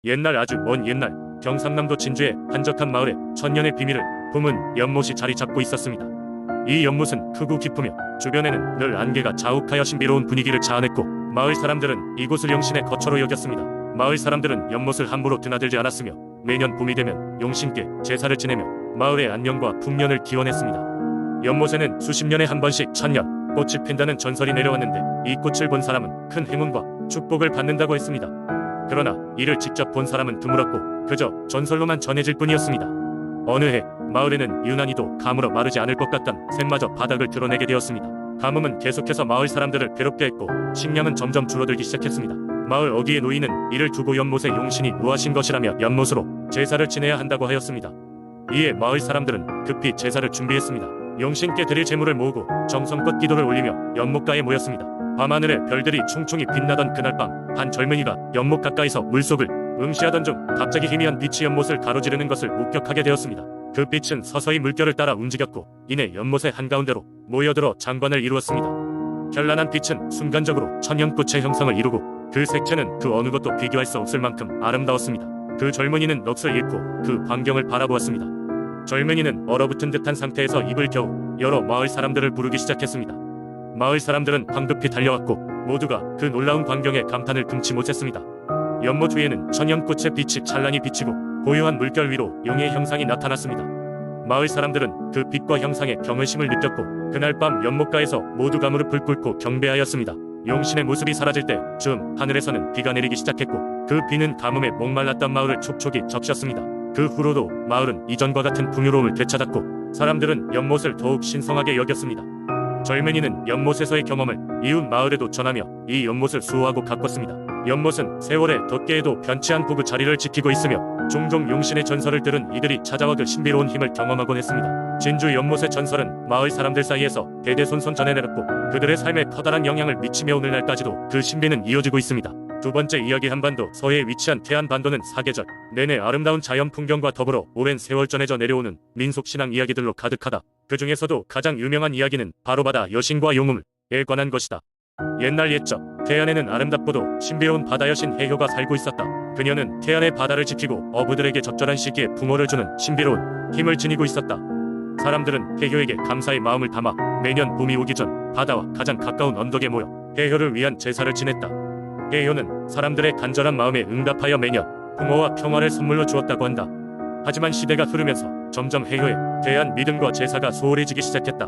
옛날 아주 먼 옛날 경상남도 진주의 한적한 마을에 천년의 비밀을 품은 연못이 자리 잡고 있었습니다. 이 연못은 크고 깊으며 주변에는 늘 안개가 자욱하여 신비로운 분위기를 자아냈고 마을 사람들은 이곳을 용신의 거처로 여겼습니다. 마을 사람들은 연못을 함부로 드나들지 않았으며 매년 봄이 되면 용신께 제사를 지내며 마을의 안녕과 풍년을 기원했습니다. 연못에는 수십 년에 한 번씩 천년 꽃이 핀다는 전설이 내려왔는데 이 꽃을 본 사람은 큰 행운과 축복을 받는다고 했습니다. 그러나 이를 직접 본 사람은 드물었고 그저 전설로만 전해질 뿐이었습니다. 어느 해 마을에는 유난히도 가물어 마르지 않을 것 같던 샘마저 바닥을 드러내게 되었습니다. 가뭄은 계속해서 마을 사람들을 괴롭게 했고 식량은 점점 줄어들기 시작했습니다. 마을 어귀의 노인은 이를 두고 연못에 용신이 노하신 것이라며 연못으로 제사를 지내야 한다고 하였습니다. 이에 마을 사람들은 급히 제사를 준비했습니다. 용신께 드릴 제물을 모으고 정성껏 기도를 올리며 연못가에 모였습니다. 밤하늘에 별들이 충충이 빛나던 그날 밤 한 젊은이가 연못 가까이서 물속을 응시하던 중 갑자기 희미한 빛이 연못을 가로지르는 것을 목격하게 되었습니다. 그 빛은 서서히 물결을 따라 움직였고 이내 연못의 한가운데로 모여들어 장관을 이루었습니다. 현란한 빛은 순간적으로 천연꽃의 형상을 이루고 그 색채는 그 어느 것도 비교할 수 없을 만큼 아름다웠습니다. 그 젊은이는 넋을 잃고 그 광경을 바라보았습니다. 젊은이는 얼어붙은 듯한 상태에서 입을 겨우 여러 마을 사람들을 부르기 시작했습니다. 마을 사람들은 황급히 달려왔고 모두가 그 놀라운 광경에 감탄을 금치 못했습니다. 연못 위에는 천연꽃의 빛이 찬란히 비치고 고요한 물결 위로 용의 형상이 나타났습니다. 마을 사람들은 그 빛과 형상에 경외심을 느꼈고 그날 밤 연못가에서 모두가 무릎을 꿇고 경배하였습니다. 용신의 모습이 사라질 때쯤 하늘에서는 비가 내리기 시작했고 그 비는 가뭄에 목말랐던 마을을 촉촉이 적셨습니다. 그 후로도 마을은 이전과 같은 풍요로움을 되찾았고 사람들은 연못을 더욱 신성하게 여겼습니다. 젊은이는 연못에서의 경험을 이웃 마을에도 전하며 이 연못을 수호하고 가꿨습니다. 연못은 세월의 덧개에도 변치 않고 그 자리를 지키고 있으며 종종 용신의 전설을 들은 이들이 찾아와 그 신비로운 힘을 경험하곤 했습니다. 진주 연못의 전설은 마을 사람들 사이에서 대대손손 전해내렸고 그들의 삶에 커다란 영향을 미치며 오늘날까지도 그 신비는 이어지고 있습니다. 두 번째 이야기 한반도 서해에 위치한 태안반도는 사계절 내내 아름다운 자연 풍경과 더불어 오랜 세월 전해져 내려오는 민속신앙 이야기들로 가득하다. 그 중에서도 가장 유명한 이야기는 바로 바다 여신과 용우물에 관한 것이다. 옛날 옛적 태안에는 아름답고도 신비로운 바다 여신 해효가 살고 있었다. 그녀는 태안의 바다를 지키고 어부들에게 적절한 시기에 붕어를 주는 신비로운 힘을 지니고 있었다. 사람들은 해효에게 감사의 마음을 담아 매년 봄이 오기 전 바다와 가장 가까운 언덕에 모여 해효를 위한 제사를 지냈다. 해효는 사람들의 간절한 마음에 응답하여 매년 붕어와 평화를 선물로 주었다고 한다. 하지만 시대가 흐르면서 점점 해효에 대한 믿음과 제사가 소홀해지기 시작했다.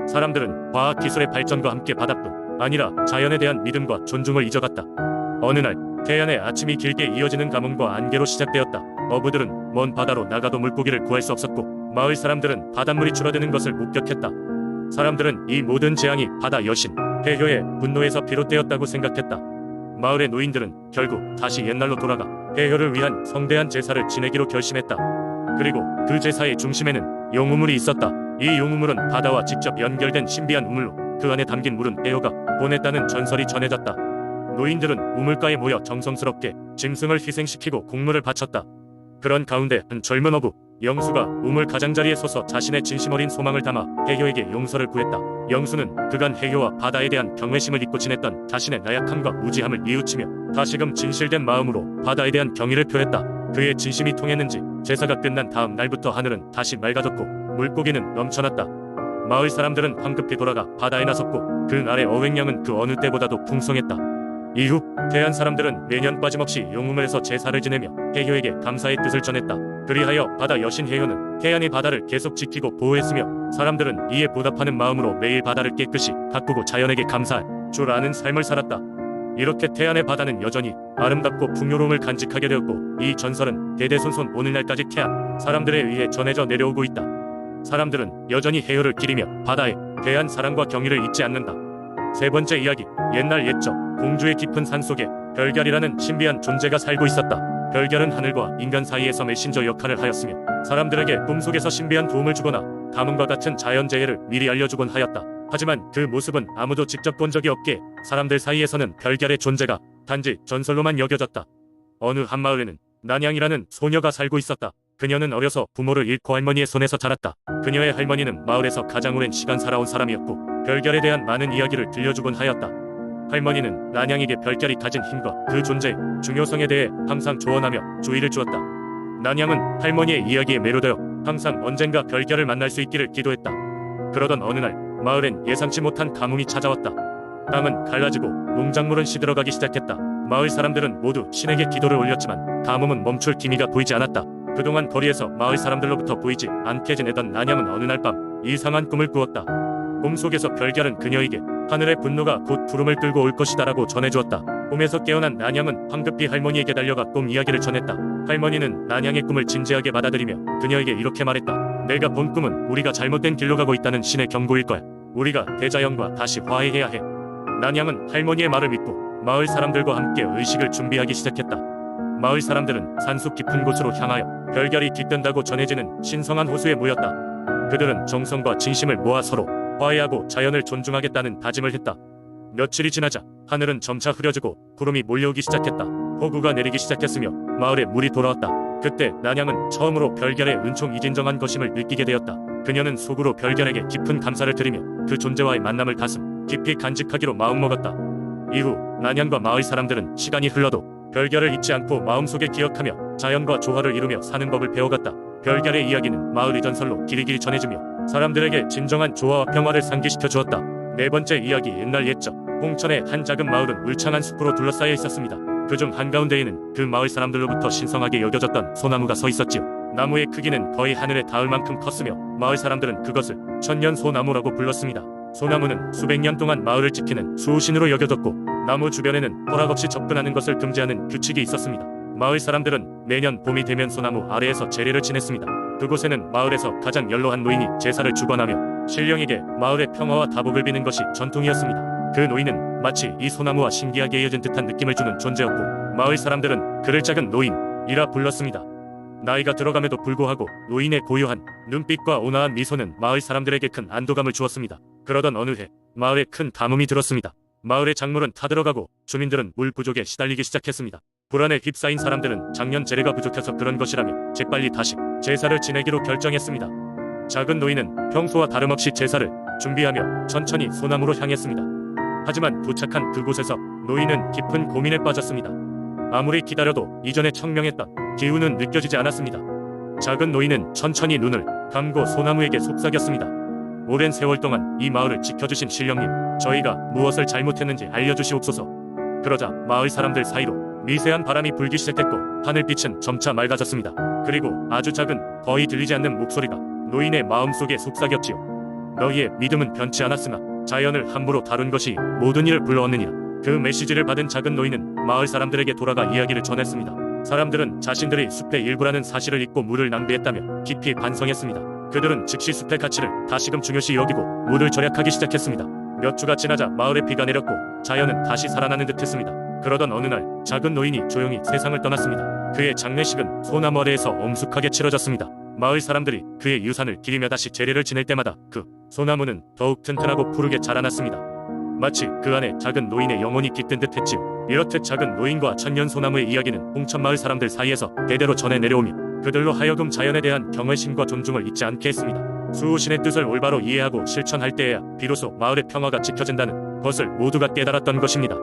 사람들은 과학기술의 발전과 함께 바다뿐 아니라 자연에 대한 믿음과 존중을 잊어갔다. 어느 날 태안의 아침이 길게 이어지는 가뭄과 안개로 시작되었다. 어부들은 먼 바다로 나가도 물고기를 구할 수 없었고 마을 사람들은 바닷물이 줄어드는 것을 목격했다. 사람들은 이 모든 재앙이 바다 여신 해효의 분노에서 비롯되었다고 생각했다. 마을의 노인들은 결국 다시 옛날로 돌아가 해효를 위한 성대한 제사를 지내기로 결심했다. 그리고 그 제사의 중심에는 용우물이 있었다. 이 용우물은 바다와 직접 연결된 신비한 우물로 그 안에 담긴 물은 해효가 보냈다는 전설이 전해졌다. 노인들은 우물가에 모여 정성스럽게 짐승을 희생시키고 공물을 바쳤다. 그런 가운데 한 젊은 어부 영수가 우물 가장자리에 서서 자신의 진심 어린 소망을 담아 해효에게 용서를 구했다. 영수는 그간 해효와 바다에 대한 경외심을 잊고 지냈던 자신의 나약함과 무지함을 뉘우치며 다시금 진실된 마음으로 바다에 대한 경의를 표했다. 그의 진심이 통했는지 제사가 끝난 다음 날부터 하늘은 다시 맑아졌고 물고기는 넘쳐났다. 마을 사람들은 황급히 돌아가 바다에 나섰고 그 날의 어획량은 그 어느 때보다도 풍성했다. 이후 태안 사람들은 매년 빠짐없이 용우물에서 제사를 지내며 해효에게 감사의 뜻을 전했다. 그리하여 바다 여신 해효는 태안의 바다를 계속 지키고 보호했으며 사람들은 이에 보답하는 마음으로 매일 바다를 깨끗이 가꾸고 자연에게 감사할 줄 아는 삶을 살았다. 이렇게 태안의 바다는 여전히 아름답고 풍요로움을 간직하게 되었고 이 전설은 대대손손 오늘날까지 태안 사람들에 의해 전해져 내려오고 있다. 사람들은 여전히 해효를 기리며 바다에 대한 사랑과 경의를 잊지 않는다. 세 번째 이야기 옛날 옛적 공주의 깊은 산속에 별결이라는 신비한 존재가 살고 있었다. 별결은 하늘과 인간 사이에서 메신저 역할을 하였으며 사람들에게 꿈속에서 신비한 도움을 주거나 가뭄과 같은 자연재해를 미리 알려주곤 하였다. 하지만 그 모습은 아무도 직접 본 적이 없기에 사람들 사이에서는 별결의 존재가 단지 전설로만 여겨졌다. 어느 한마을에는 난양이라는 소녀가 살고 있었다. 그녀는 어려서 부모를 잃고 할머니의 손에서 자랐다. 그녀의 할머니는 마을에서 가장 오랜 시간 살아온 사람이었고 별결에 대한 많은 이야기를 들려주곤 하였다. 할머니는 난양에게 별결이 가진 힘과 그 존재의 중요성에 대해 항상 조언하며 주의를 주었다. 난양은 할머니의 이야기에 매료되어 항상 언젠가 별결을 만날 수 있기를 기도했다. 그러던 어느 날 마을엔 예상치 못한 가뭄이 찾아왔다. 땅은 갈라지고 농작물은 시들어가기 시작했다. 마을 사람들은 모두 신에게 기도를 올렸지만 가뭄은 멈출 기미가 보이지 않았다. 그동안 거리에서 마을 사람들로부터 보이지 않게 지내던 난양은 어느 날 밤 이상한 꿈을 꾸었다. 꿈속에서 별결은 그녀에게 하늘의 분노가 곧 구름을 끌고 올 것이다라고 전해주었다. 꿈에서 깨어난 난양은 황급히 할머니에게 달려가 꿈 이야기를 전했다. 할머니는 난양의 꿈을 진지하게 받아들이며 그녀에게 이렇게 말했다. 내가 본 꿈은 우리가 잘못된 길로 가고 있다는 신의 경고일 거야. 우리가 대자연과 다시 화해해야 해. 난양은 할머니의 말을 믿고 마을 사람들과 함께 의식을 준비하기 시작했다. 마을 사람들은 산속 깊은 곳으로 향하여 별결이 깃든다고 전해지는 신성한 호수에 모였다. 그들은 정성과 진심을 모아 서로 화해하고 자연을 존중하겠다는 다짐을 했다. 며칠이 지나자 하늘은 점차 흐려지고 구름이 몰려오기 시작했다. 폭우가 내리기 시작했으며 마을에 물이 돌아왔다. 그때 난양은 처음으로 별결의 은총 이진정한 것임을 느끼게 되었다. 그녀는 속으로 별결에게 깊은 감사를 드리며 그 존재와의 만남을 가슴 깊이 간직하기로 마음먹었다. 이후 난양과 마을 사람들은 시간이 흘러도 별결을 잊지 않고 마음속에 기억하며 자연과 조화를 이루며 사는 법을 배워갔다. 별결의 이야기는 마을의 전설로 길이길이 전해지며 사람들에게 진정한 조화와 평화를 상기시켜 주었다. 네 번째 이야기. 옛날 옛적 홍천의 한 작은 마을은 울창한 숲으로 둘러싸여 있었습니다. 그중 한가운데에는 그 마을 사람들로부터 신성하게 여겨졌던 소나무가 서 있었지요. 나무의 크기는 거의 하늘에 닿을 만큼 컸으며 마을 사람들은 그것을 천년소나무라고 불렀습니다. 소나무는 수백 년 동안 마을을 지키는 수호신으로 여겨졌고 나무 주변에는 허락없이 접근하는 것을 금지하는 규칙이 있었습니다. 마을 사람들은 매년 봄이 되면 소나무 아래에서 제례를 지냈습니다. 그곳에는 마을에서 가장 연로한 노인이 제사를 주관하며 신령에게 마을의 평화와 다복을 비는 것이 전통이었습니다. 그 노인은 마치 이 소나무와 신기하게 이어진 듯한 느낌을 주는 존재였고 마을 사람들은 그를 작은 노인이라 불렀습니다. 나이가 들어감에도 불구하고 노인의 고요한 눈빛과 온화한 미소는 마을 사람들에게 큰 안도감을 주었습니다. 그러던 어느 해 마을에 큰 가뭄이 들었습니다. 마을의 작물은 타들어가고 주민들은 물 부족에 시달리기 시작했습니다. 불안에 휩싸인 사람들은 작년 재래가 부족해서 그런 것이라며 재빨리 다시 제사를 지내기로 결정했습니다. 작은 노인은 평소와 다름없이 제사를 준비하며 천천히 소나무로 향했습니다. 하지만 도착한 그곳에서 노인은 깊은 고민에 빠졌습니다. 아무리 기다려도 이전에 청명했던 기운은 느껴지지 않았습니다. 작은 노인은 천천히 눈을 감고 소나무에게 속삭였습니다. 오랜 세월 동안 이 마을을 지켜주신 신령님, 저희가 무엇을 잘못했는지 알려주시옵소서. 그러자 마을 사람들 사이로 미세한 바람이 불기 시작했고 하늘빛은 점차 맑아졌습니다. 그리고 아주 작은, 거의 들리지 않는 목소리가 노인의 마음속에 속삭였지요. 너희의 믿음은 변치 않았으나 자연을 함부로 다룬 것이 모든 일을 불러왔느니라. 그 메시지를 받은 작은 노인은 마을 사람들에게 돌아가 이야기를 전했습니다. 사람들은 자신들이 숲의 일부라는 사실을 잊고 물을 낭비했다며 깊이 반성했습니다. 그들은 즉시 숲의 가치를 다시금 중요시 여기고 물을 절약하기 시작했습니다. 몇 주가 지나자 마을에 비가 내렸고 자연은 다시 살아나는 듯 했습니다. 그러던 어느 날 작은 노인이 조용히 세상을 떠났습니다. 그의 장례식은 소나무 아래에서 엄숙하게 치러졌습니다. 마을 사람들이 그의 유산을 기리며 다시 제례를 지낼 때마다 그 소나무는 더욱 튼튼하고 푸르게 자라났습니다. 마치 그 안에 작은 노인의 영혼이 깃든 듯 했지요. 이렇듯 작은 노인과 천년 소나무의 이야기는 홍천마을 사람들 사이에서 대대로 전해 내려오며 그들로 하여금 자연에 대한 경외심과 존중을 잊지 않게 했습니다. 수호신의 뜻을 올바로 이해하고 실천할 때에야 비로소 마을의 평화가 지켜진다는 것을 모두가 깨달았던 것입니다.